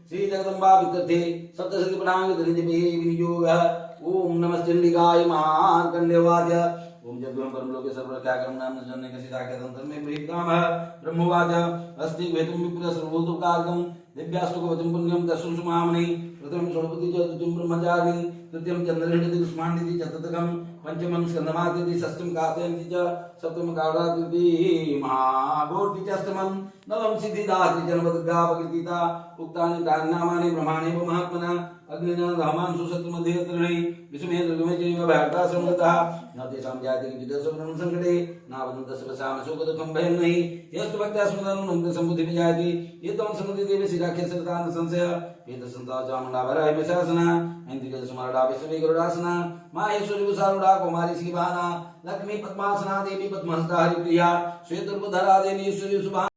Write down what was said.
श्री जगदम्बा वितर्थे सप्तशती प्रणाम विनियोग। ओम नमश्चंडिकाय महाकंडेवाच। ओम जगदं परमलोके सर्वरक्षाकरं नाम जनने कसिताकतं मे प्रीतम ब्रह्मवाच। अस्ति वेतुं विप्र सर्वभूतकारकं दिव्यास्तुकवचं पुण्यं दर्शनं सुमामनि। प्रथमं षोडपति च द्वितीयं ब्रह्मचारिणी तृतीयं चन्द्रहिण्डति कुष्माण्डति चतुर्थकं पंचमं स्कन्दमादिति षष्ठं कार्तयन्ति च सप्तमं कालादिति महाघोर्ति च अष्टमं नवम सिद्धिदात्री जनपदुर्गा प्रकृतिता उक्तानि तानि नामानि ब्रह्माणि महात्मना अग्निना दहमान सुशत्रुमध्ये त्रिणि विषमे दुर्गमे चैव भयता संगतः न तेषां जाति किञ्चिदस्वप्नं संकटे नावदन्तः सर्वसाम शोकदुःखं भयं नहि यस्तु भक्त्या स्मरणं सम्बुद्धि विजायति एतं सन्ति देवी शिराख्य सरतान संशय एतसन्ता चामुण्डाभरा हिमशासना ऐन्द्रिक स्मरणा विश्वे गरुडासना माहेश्वरी विशारुडा कुमारी शिवाना लक्ष्मी पद्मासना देवी पद्महस्ता हरिप्रिया श्वेतरूपधरा देवी ईश्वरी सुभा